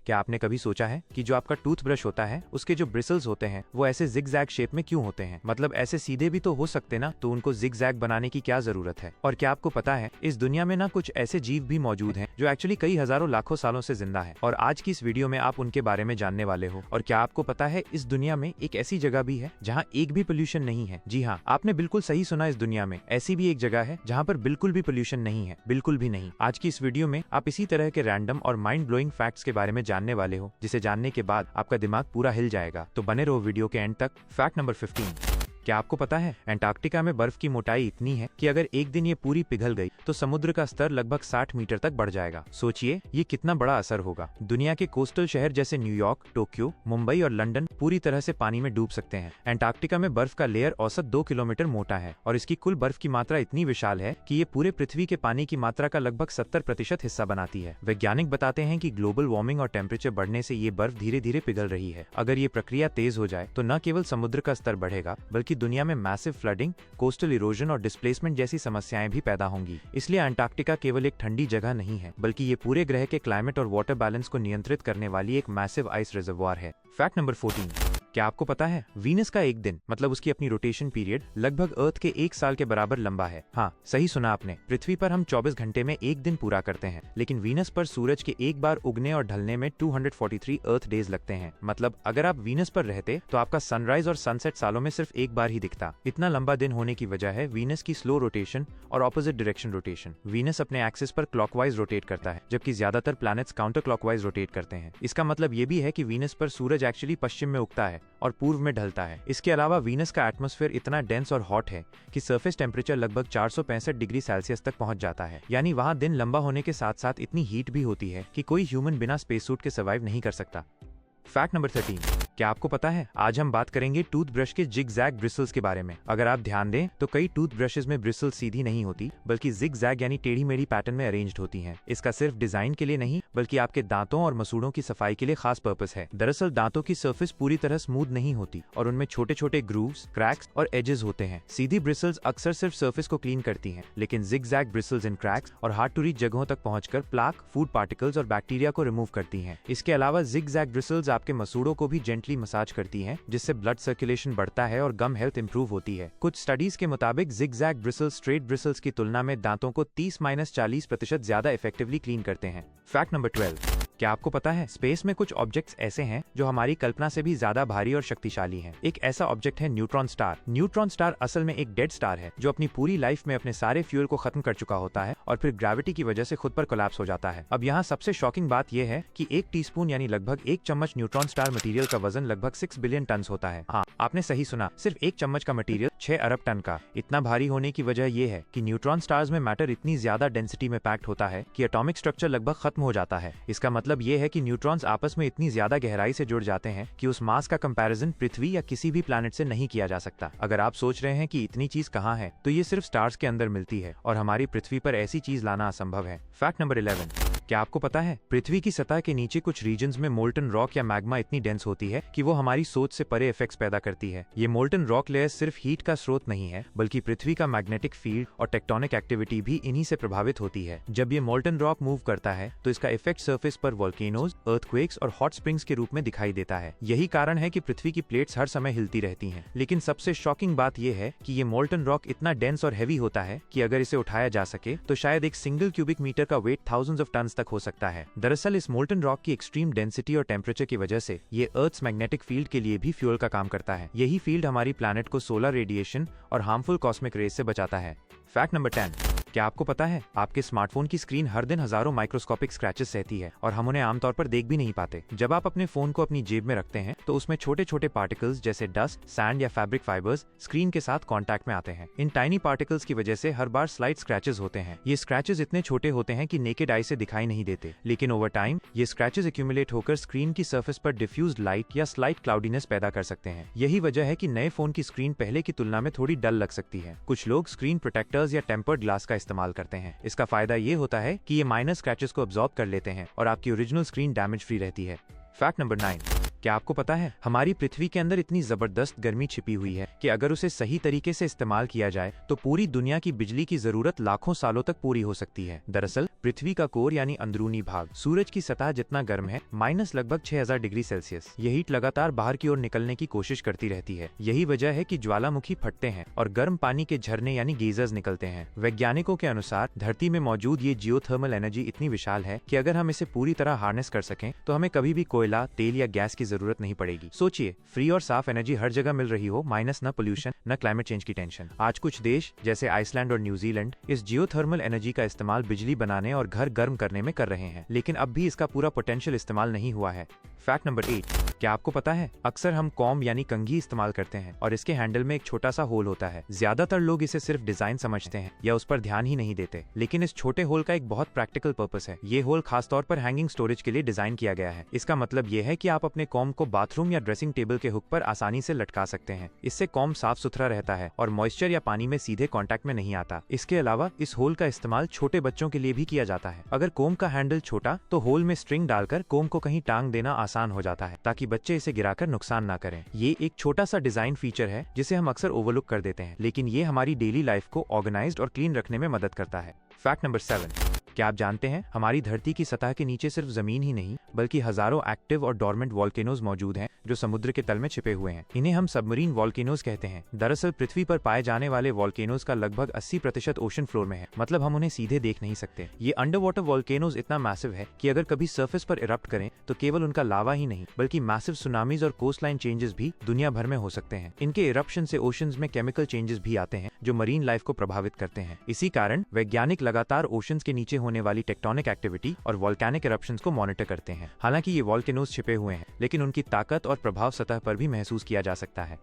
क्या आपने कभी सोचा है कि जो आपका टूथब्रश होता है उसके जो ब्रिसल्स होते हैं वो ऐसे जिग-जैग शेप में क्यों होते हैं? मतलब ऐसे सीधे भी तो हो सकते ना, तो उनको जिग-जैग बनाने की क्या जरूरत है? और क्या आपको पता है इस दुनिया में ना कुछ ऐसे जीव भी मौजूद हैं जो एक्चुअली कई हजारों लाखों सालों से जिंदा है, और आज की इस वीडियो में आप उनके बारे में जानने वाले हो। और क्या आपको पता है इस दुनिया में एक ऐसी जगह भी है जहाँ एक भी पोल्यूशन नहीं है? जी हाँ, आपने बिल्कुल सही सुना, इस दुनिया में ऐसी भी एक जगह है जहाँ पर बिल्कुल भी पोल्यूशन नहीं है, बिल्कुल भी नहीं। आज की इस वीडियो में आप इसी तरह के रैंडम और माइंड ब्लोइंग फैक्ट्स के बारे में जानने वाले हो, जिसे जानने के बाद आपका दिमाग पूरा हिल जाएगा। तो बने रहो वीडियो के एंड तक। Fact number 15। क्या आपको पता है अंटार्कटिका में बर्फ की मोटाई इतनी है कि अगर एक दिन ये पूरी पिघल गई तो समुद्र का स्तर लगभग 60 मीटर तक बढ़ जाएगा। सोचिए ये कितना बड़ा असर होगा। दुनिया के कोस्टल शहर जैसे न्यूयॉर्क, टोक्यो, मुंबई और लंदन पूरी तरह से पानी में डूब सकते हैं। अंटार्कटिका में बर्फ का लेयर औसत 2 किलोमीटर मोटा है और इसकी कुल बर्फ की मात्रा इतनी विशाल है कि ये पूरे पृथ्वी के पानी की मात्रा का लगभग 70% हिस्सा बनाती है। वैज्ञानिक बताते हैं कि ग्लोबल वार्मिंग और टेम्परेचर बढ़ने से ये बर्फ धीरे धीरे पिघल रही है। अगर ये प्रक्रिया तेज हो जाए तो न केवल समुद्र का स्तर बढ़ेगा बल्कि दुनिया में मैसिव फ्लडिंग, कोस्टल इरोजन और डिस्प्लेसमेंट जैसी समस्याएं भी पैदा होंगी। इसलिए अंटार्कटिका केवल एक ठंडी जगह नहीं है बल्कि ये पूरे ग्रह के क्लाइमेट और वाटर बैलेंस को नियंत्रित करने वाली एक मैसिव आइस रिजर्वॉयर है। Fact number 14। क्या आपको पता है वीनस का एक दिन मतलब उसकी अपनी रोटेशन पीरियड लगभग अर्थ के 1 साल के बराबर लंबा है। हाँ, सही सुना आपने। पृथ्वी पर हम 24 घंटे में एक दिन पूरा करते हैं, लेकिन वीनस पर सूरज के एक बार उगने और ढलने में 243 अर्थ डेज लगते हैं। मतलब अगर आप वीनस पर रहते तो आपका सनराइज और सनसेट सालों में सिर्फ एक बार ही दिखता। इतना लंबा दिन होने की वजह है वीनस की स्लो रोटेशन और ऑपोजिट डायरेक्शन रोटेशन। वीनस अपने एक्सिस पर क्लॉकवाइज रोटेट करता है जबकि ज्यादातर प्लैनेट्स काउंटर क्लॉकवाइज रोटेट करते हैं। इसका मतलब ये भी है कि वीनस पर सूरज एक्चुअली पश्चिम में उगता है और पूर्व में ढलता है। इसके अलावा वीनस का एटमॉस्फेयर इतना डेंस और हॉट है कि सरफेस टेम्परेचर लगभग 465 डिग्री सेल्सियस तक पहुंच जाता है। यानी वहां दिन लंबा होने के साथ साथ इतनी हीट भी होती है कि कोई ह्यूमन बिना स्पेस सूट के सर्वाइव नहीं कर सकता। Fact number 13। क्या आपको पता है आज हम बात करेंगे टूथब्रश के जिग-जैग ब्रिसल्स के बारे में। अगर आप ध्यान दें तो कई टूथब्रशेस में ब्रिसल्स सीधी नहीं होती बल्कि जिग-जैग यानी टेढ़ी मेढ़ी पैटर्न में अरेंज्ड होती हैं। इसका सिर्फ डिजाइन के लिए नहीं बल्कि आपके दांतों और मसूड़ों की सफाई के लिए खास पर्पस है। दरअसल दांतों की सरफेस पूरी तरह स्मूथ नहीं होती और उनमें छोटे छोटे ग्रूव्स, क्रैक्स और एजेस होते हैं। सीधी ब्रिसल्स अक्सर सिर्फ सरफेस को क्लीन करती हैं, लेकिन जिग-जैग ब्रिसल्स इन क्रैक्स और हार्ड टू रीच जगहों तक पहुंचकर प्लाक, फूड पार्टिकल्स और बैक्टीरिया को रिमूव करती हैं। इसके अलावा जिग-जैग ब्रिसल्स आपके मसूड़ों को भी जेंटली मसाज करती हैं, जिससे ब्लड सर्कुलेशन बढ़ता है और गम हेल्थ इंप्रूव होती है। कुछ स्टडीज के मुताबिक जिग-जैग ब्रिसल्स स्ट्रेट ब्रिसल्स की तुलना में दांतों को 30-40% ज्यादा इफेक्टिवली क्लीन करते हैं। Fact number 12। क्या आपको पता है स्पेस में कुछ ऑब्जेक्ट्स ऐसे हैं जो हमारी कल्पना से भी ज्यादा भारी और शक्तिशाली हैं। एक ऐसा ऑब्जेक्ट है न्यूट्रॉन स्टार। न्यूट्रॉन स्टार असल में एक डेड स्टार है जो अपनी पूरी लाइफ में अपने सारे फ्यूल को खत्म कर चुका होता है और फिर ग्रेविटी की वजह से खुद पर कोलैप्स हो जाता है। अब यहाँ सबसे शॉकिंग बात यह है कि 1 टीस्पून यानी लगभग 1 चम्मच न्यूट्रॉन स्टार मटेरियल का वजन लगभग 6 बिलियन टन होता है। हाँ, आपने सही सुना, सिर्फ 1 चम्मच का मटेरियल 6 अरब टन का। इतना भारी होने की वजह यह है कि न्यूट्रॉन स्टार्स में मैटर इतनी ज्यादा डेंसिटी में पैक्ड होता है कि एटॉमिक स्ट्रक्चर लगभग खत्म हो जाता है। इसका मतलब यह है कि न्यूट्रॉन्स आपस में इतनी ज्यादा गहराई से जुड़ जाते हैं कि उस मास का कंपैरिजन पृथ्वी या किसी भी प्लैनेट से नहीं किया जा सकता। अगर आप सोच रहे हैं कि इतनी चीज कहाँ है, तो ये सिर्फ स्टार्स के अंदर मिलती है और हमारी पृथ्वी पर ऐसी चीज लाना असंभव है। Fact number 11। क्या आपको पता है पृथ्वी की सतह के नीचे कुछ रीजन्स में मोल्टन रॉक या मैग्मा इतनी डेंस होती है कि वो हमारी सोच से परे इफेक्ट्स पैदा करती है। ये मोल्टन रॉक लेयर सिर्फ हीट का स्रोत नहीं है बल्कि पृथ्वी का मैग्नेटिक फील्ड और टेक्टोनिक एक्टिविटी भी इन्हीं से प्रभावित होती है। जब ये मोल्टन रॉक मूव करता है तो इसका इफेक्ट सरफेस पर वोल्केनोज, अर्थक्वेक्स और हॉट स्प्रिंग्स के रूप में दिखाई देता है। यही कारण है कि पृथ्वी की प्लेट्स हर समय हिलती रहती हैं। लेकिन सबसे शॉकिंग बात यह है कि ये मोल्टन रॉक इतना डेंस और हैवी होता है कि अगर इसे उठाया जा सके तो शायद एक सिंगल क्यूबिक मीटर का वेट थाउजेंड्स ऑफ टन्स तक हो सकता है। दरअसल इस मोल्टन रॉक की एक्सट्रीम डेंसिटी और टेम्परेचर की वजह से ये अर्थ्स मैग्नेटिक फील्ड के लिए भी फ्यूल का काम करता है। यही फील्ड हमारी प्लैनेट को सोलर रेडिएशन और हार्मफुल कॉस्मिक रेज से बचाता है। Fact number 10। क्या आपको पता है आपके स्मार्टफोन की स्क्रीन हर दिन हजारों माइक्रोस्कोपिक स्क्रैचेस सहती है और हम उन्हें आमतौर पर देख भी नहीं पाते। जब आप अपने फोन को अपनी जेब में रखते हैं तो उसमें छोटे छोटे पार्टिकल्स जैसे डस्ट, सैंड या फैब्रिक फाइबर्स स्क्रीन के साथ कांटेक्ट में आते हैं। इन टाइनी पार्टिकल्स की वजह से हर बार स्लाइट स्क्रैचेस होते हैं। ये स्क्रैचेस इतने छोटे होते हैं कि नेकेड आई से दिखाई नहीं देते, लेकिन ओवर टाइम ये स्क्रैचेस एक्यूमुलेट होकर स्क्रीन की सरफेस पर डिफ्यूज्ड लाइट या स्लाइट क्लाउडीनेस पैदा कर सकते हैं। यही वजह है कि नए फोन की स्क्रीन पहले की तुलना में थोड़ी डल लग सकती है। कुछ लोग स्क्रीन प्रोटेक्टर्स या टेम्पर्ड ग्लास का इस्तेमाल करते हैं। इसका फायदा ये होता है कि ये माइनर स्क्रैचेस को अब्सॉर्ब कर लेते हैं और आपकी ओरिजिनल स्क्रीन डैमेज फ्री रहती है। Fact number 9। क्या आपको पता है हमारी पृथ्वी के अंदर इतनी जबरदस्त गर्मी छिपी हुई है कि अगर उसे सही तरीके से इस्तेमाल किया जाए तो पूरी दुनिया की बिजली की जरूरत लाखों सालों तक पूरी हो सकती है। दरअसल पृथ्वी का कोर यानी अंदरूनी भाग सूरज की सतह जितना गर्म है, माइनस लगभग 6000 डिग्री सेल्सियस। ये हीट लगातार बाहर की ओर निकलने की कोशिश करती रहती है। यही वजह है कि ज्वालामुखी फटते हैं और गर्म पानी के झरने यानी गेजर्स निकलते हैं। वैज्ञानिकों के अनुसार धरती में मौजूद ये जियोथर्मल एनर्जी इतनी विशाल है कि अगर हम इसे पूरी तरह हार्नेस कर सकें तो हमें कभी भी कोयला, तेल या गैस की जरूरत नहीं पड़ेगी। सोचिए, फ्री और साफ एनर्जी हर जगह मिल रही हो, माइनस न पोल्यूशन न क्लाइमेट चेंज की टेंशन। आज कुछ देश जैसे आइसलैंड और न्यूजीलैंड इस जियोथर्मल एनर्जी का इस्तेमाल बिजली बनाने और घर गर्म करने में कर रहे हैं, लेकिन अब भी इसका पूरा पोटेंशियल इस्तेमाल नहीं हुआ है। फैक्ट नंबर 8, क्या आपको पता है अक्सर हम कॉम्ब यानी कंघी इस्तेमाल करते हैं और इसके हैंडल में एक छोटा सा होल होता है। ज्यादातर लोग इसे सिर्फ डिजाइन समझते हैं या उस पर ध्यान ही नहीं देते, लेकिन इस छोटे होल का एक बहुत प्रैक्टिकल पर्पस है। ये होल खासतौर पर हैंगिंग स्टोरेज के लिए डिजाइन किया गया है। इसका मतलब ये है कि आप अपने कॉम्ब को बाथरूम या ड्रेसिंग टेबल के हुक पर आसानी से लटका सकते हैं। इससे कॉम्ब साफ सुथरा रहता है और मॉइस्चर या पानी में सीधे कांटेक्ट में नहीं आता। इसके अलावा इस होल का इस्तेमाल छोटे बच्चों के लिए भी किया जाता है। अगर कॉम्ब का हैंडल छोटा तो होल में स्ट्रिंग डालकर कॉम्ब को कहीं टांग देना आसान हो जाता है ताकि बच्चे इसे गिराकर नुकसान ना करें। ये एक छोटा सा डिजाइन फीचर है जिसे हम अक्सर ओवरलुक कर देते हैं, लेकिन ये हमारी डेली लाइफ को ऑर्गेनाइज्ड और क्लीन रखने में मदद करता है। फैक्ट नंबर 7, क्या आप जानते हैं हमारी धरती की सतह के नीचे सिर्फ जमीन ही नहीं बल्कि हजारों एक्टिव और डोरमेंट वॉल्केनोज मौजूद हैं जो समुद्र के तल में छिपे हुए हैं। इन्हें हम सबमरीन वॉल्केनोज कहते हैं। दरअसल पृथ्वी पर पाए जाने वाले वॉल्केनोज का लगभग 80% ओशन फ्लोर में है, मतलब हम उन्हें सीधे देख नहीं सकते। ये अंडर वाटर वॉल्केनोज इतना मैसिव है कि अगर कभी सरफेस पर इरप्ट करें तो केवल उनका लावा ही नहीं बल्कि मैसिव सुनामीज और कोस्टलाइन चेंजेस भी दुनिया भर में हो सकते हैं। इनके इरप्शन से ओशंस में केमिकल चेंजेस भी आते हैं जो मरीन लाइफ को प्रभावित करते हैं। इसी कारण वैज्ञानिक लगातार ओशंस के नीचे होने वाली टेक्टोनिक एक्टिविटी और वोल्केनिक इरप्शंस को मॉनिटर करते हैं। हालांकि ये वॉल्केनोज छिपे हुए हैं, लेकिन उनकी ताकत और प्रभाव सतह पर भी महसूस किया जा सकता है।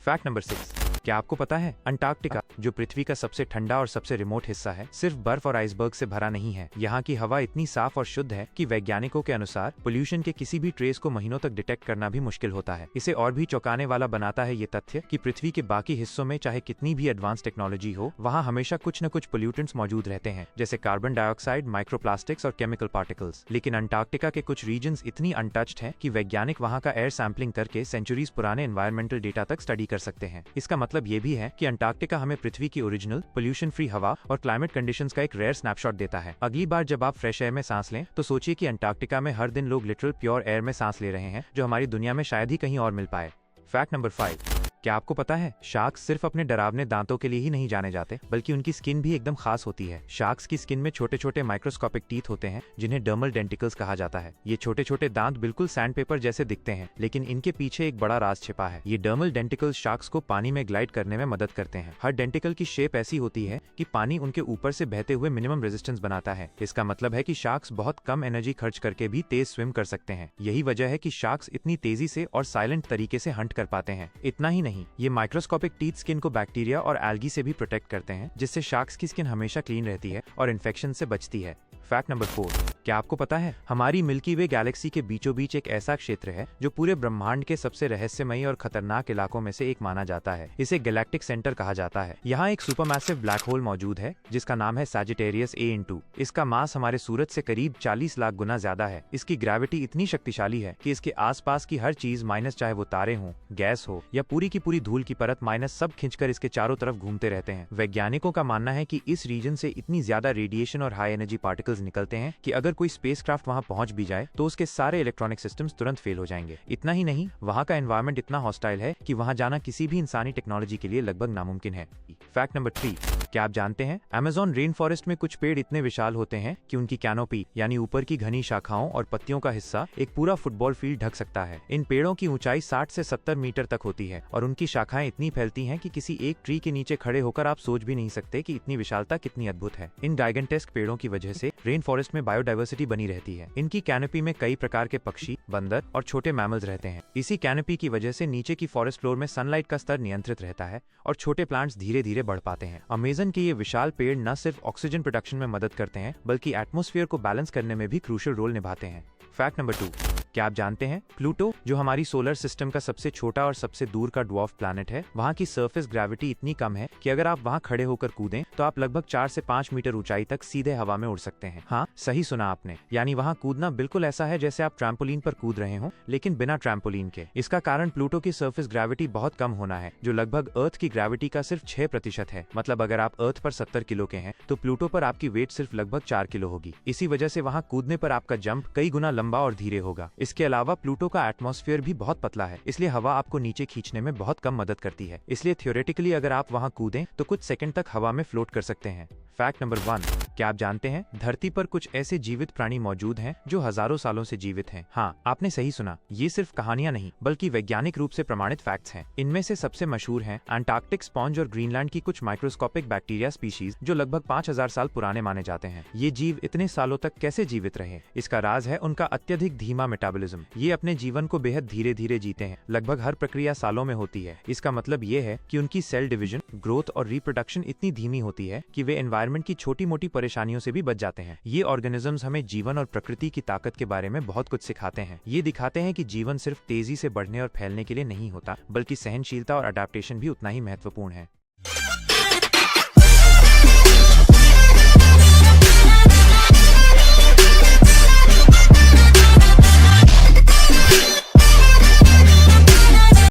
फैक्ट नंबर 6, क्या आपको पता है अंटार्कटिका जो पृथ्वी का सबसे ठंडा और सबसे रिमोट हिस्सा है सिर्फ बर्फ और आइसबर्ग से भरा नहीं है। यहाँ की हवा इतनी साफ और शुद्ध है कि वैज्ञानिकों के अनुसार पोल्यूशन के किसी भी ट्रेस को महीनों तक डिटेक्ट करना भी मुश्किल होता है। इसे और भी चौंकाने वाला बनाता है ये तथ्य कि पृथ्वी के बाकी हिस्सों में चाहे कितनी भी एडवांस टेक्नोलॉजी हो, वहाँ हमेशा कुछ न कुछ पोल्यूटेंट्स मौजूद रहते हैं, जैसे कार्बन डाइऑक्साइड, माइक्रोप्लास्टिक्स और केमिकल पार्टिकल्स। लेकिन अंटार्कटिका के कुछ रीजन्स इतनी अनटच्ड हैं कि वैज्ञानिक वहाँ का एयर सैंपलिंग करके सेंचुरीज पुराने एनवायरमेंटल डेटा तक स्टडी कर सकते हैं। इसका मतलब ये भी है कि अंटार्कटिका हमें पृथ्वी की ओरिजिनल पोल्यूशन फ्री हवा और क्लाइमेट कंडीशंस का एक रेयर स्नैपशॉट देता है। अगली बार जब आप फ्रेश एयर में सांस लें तो सोचिए कि अंटार्कटिका में हर दिन लोग लिटरल प्योर एयर में सांस ले रहे हैं जो हमारी दुनिया में शायद ही कहीं और मिल पाए। फैक्ट नंबर 5, क्या आपको पता है शार्क्स सिर्फ अपने डरावने दांतों के लिए ही नहीं जाने जाते बल्कि उनकी स्किन भी एकदम खास होती है। शार्क्स की स्किन में छोटे छोटे माइक्रोस्कोपिक टीथ होते हैं जिन्हें डर्मल डेंटिकल्स कहा जाता है। ये छोटे छोटे दांत बिल्कुल सैंडपेपर जैसे दिखते हैं, लेकिन इनके पीछे एक बड़ा राज छिपा है। ये डर्मल डेंटिकल्स शार्क्स को पानी में ग्लाइड करने में मदद करते हैं। हर डेंटिकल की शेप ऐसी होती है कि पानी उनके ऊपर से बहते हुए मिनिमम रेजिस्टेंस बनाता है। इसका मतलब है कि शार्क्स बहुत कम एनर्जी खर्च करके भी तेज स्विम कर सकते हैं। यही वजह है कि शार्क्स इतनी तेजी से और साइलेंट तरीके से हंट कर पाते हैं। इतना ही नहीं, ये माइक्रोस्कोपिक टीथ स्किन को बैक्टीरिया और एल्गी से भी प्रोटेक्ट करते हैं, जिससे शार्क्स की स्किन हमेशा क्लीन रहती है और इन्फेक्शन से बचती है। फैक्ट नंबर 4, क्या आपको पता है हमारी मिल्की वे गैलेक्सी के बीचों बीच एक ऐसा क्षेत्र है जो पूरे ब्रह्मांड के सबसे रहस्यमयी और खतरनाक इलाकों में से एक माना जाता है। इसे गैलेक्टिक सेंटर कहा जाता है। यहाँ एक सुपरमैसिव ब्लैक होल मौजूद है जिसका नाम है सैजिटेरियस A*02। इसका मास हमारे सूरज से करीब 40 लाख गुना ज्यादा है। इसकी ग्रेविटी इतनी शक्तिशाली है कि इसके आसपास की हर चीज माइनस, चाहे वो तारे हों, गैस हो या पूरी की पूरी धूल की परत माइनस, सब खिंचकर इसके चारों तरफ घूमते रहते हैं। वैज्ञानिकों का मानना है कि इस रीजन से इतनी ज्यादा रेडिएशन और हाई एनर्जी पार्टिकल्स निकलते हैं कि अगर कोई स्पेसक्राफ्ट वहां पहुंच भी जाए तो उसके सारे इलेक्ट्रॉनिक सिस्टम्स तुरंत फेल हो जाएंगे। इतना ही नहीं, वहां का एनवायरनमेंट इतना हॉस्टाइल है कि वहां जाना किसी भी इंसानी टेक्नोलॉजी के लिए लगभग नामुमकिन है। फैक्ट नंबर 3, क्या आप जानते हैं अमेज़न रेन फॉरेस्ट में कुछ पेड़ इतने विशाल होते हैं कि उनकी कैनोपी यानी ऊपर की घनी शाखाओं और पत्तियों का हिस्सा एक पूरा फुटबॉल फील्ड ढक सकता है। इन पेड़ों की ऊंचाई 60 से 70 मीटर तक होती है और उनकी शाखाएं इतनी फैलती हैं कि किसी एक ट्री के नीचे खड़े होकर आप सोच भी नहीं सकते कि इतनी विशालता कितनी अद्भुत है। इन गाइगेंटेस्क पेड़ों की वजह से रेन फॉरेस्ट में बायोडाइवर्सिटी बनी रहती है। इनकी कैनोपी में कई प्रकार के पक्षी, बंदर और छोटे मैमल्स रहते हैं। इसी कैनोपी की वजह से नीचे की फॉरेस्ट फ्लोर में सनलाइट का स्तर नियंत्रित रहता है और छोटे प्लांट्स धीरे धीरे बढ़ पाते हैं। अमेज़न के ये विशाल पेड़ न सिर्फ ऑक्सीजन प्रोडक्शन में मदद करते हैं बल्कि एटमॉस्फेयर को बैलेंस करने में भी क्रूशियल रोल निभाते हैं। फैक्ट नंबर 2, क्या आप जानते हैं प्लूटो, जो हमारी सोलर सिस्टम का सबसे छोटा और सबसे दूर का ड्वार्फ प्लैनेट है, वहाँ की सरफेस ग्रेविटी इतनी कम है कि अगर आप वहाँ खड़े होकर कूदें तो आप लगभग 4 से 5 मीटर ऊंचाई तक सीधे हवा में उड़ सकते हैं। हाँ, सही सुना आपने, यानी वहाँ कूदना बिल्कुल ऐसा है जैसे आप ट्रैम्पोलिन पर कूद रहे हो, लेकिन बिना ट्रैम्पोलिन के। इसका कारण प्लूटो की सरफेस ग्रेविटी बहुत कम होना है, जो लगभग अर्थ की ग्रेविटी का सिर्फ 6% है। मतलब अगर आप अर्थ पर 70 किलो के हैं तो प्लूटो पर आपकी वेट सिर्फ लगभग 4 किलो होगी। इसी वजह से वहाँ कूदने पर आपका जंप कई गुना लंबा और धीरे होगा। इसके अलावा प्लूटो का एटमॉस्फेयर भी बहुत पतला है, इसलिए हवा आपको नीचे खींचने में बहुत कम मदद करती है। इसलिए थियोरेटिकली अगर आप वहाँ कूदें तो कुछ सेकंड तक हवा में फ्लोट कर सकते हैं। फैक्ट नंबर 1, क्या आप जानते हैं धरती पर कुछ ऐसे जीवित प्राणी मौजूद हैं जो हजारों सालों से जीवित हैं। हाँ, आपने सही सुना, ये सिर्फ कहानियां नहीं बल्कि वैज्ञानिक रूप से प्रमाणित फैक्ट्स हैं। इनमें से सबसे मशहूर हैं अंटार्कटिक स्पॉन्ज और ग्रीनलैंड की कुछ माइक्रोस्कोपिक बैक्टीरिया स्पीशीज जो लगभग 5000 साल पुराने माने जाते हैं। ये जीव इतने सालों तक कैसे जीवित रहे? इसका राज है उनका अत्यधिक धीमा मेटाबॉलिज्म। ये अपने जीवन को बेहद धीरे धीरे जीते हैं, लगभग हर प्रक्रिया सालों में होती है। इसका मतलब ये है कि उनकी सेल डिवीजन, ग्रोथ और रिप्रोडक्शन इतनी धीमी होती है कि वे एनवायरनमेंट की छोटी मोटी परेशानियों से भी बच जाते हैं। ये ऑर्गेनिजम्स हमें जीवन और प्रकृति की ताकत के बारे में बहुत कुछ सिखाते हैं। ये दिखाते हैं कि जीवन सिर्फ तेजी से बढ़ने और फैलने के लिए नहीं होता, बल्कि सहनशीलता और अडेप्टेशन भी उतना ही महत्वपूर्ण है।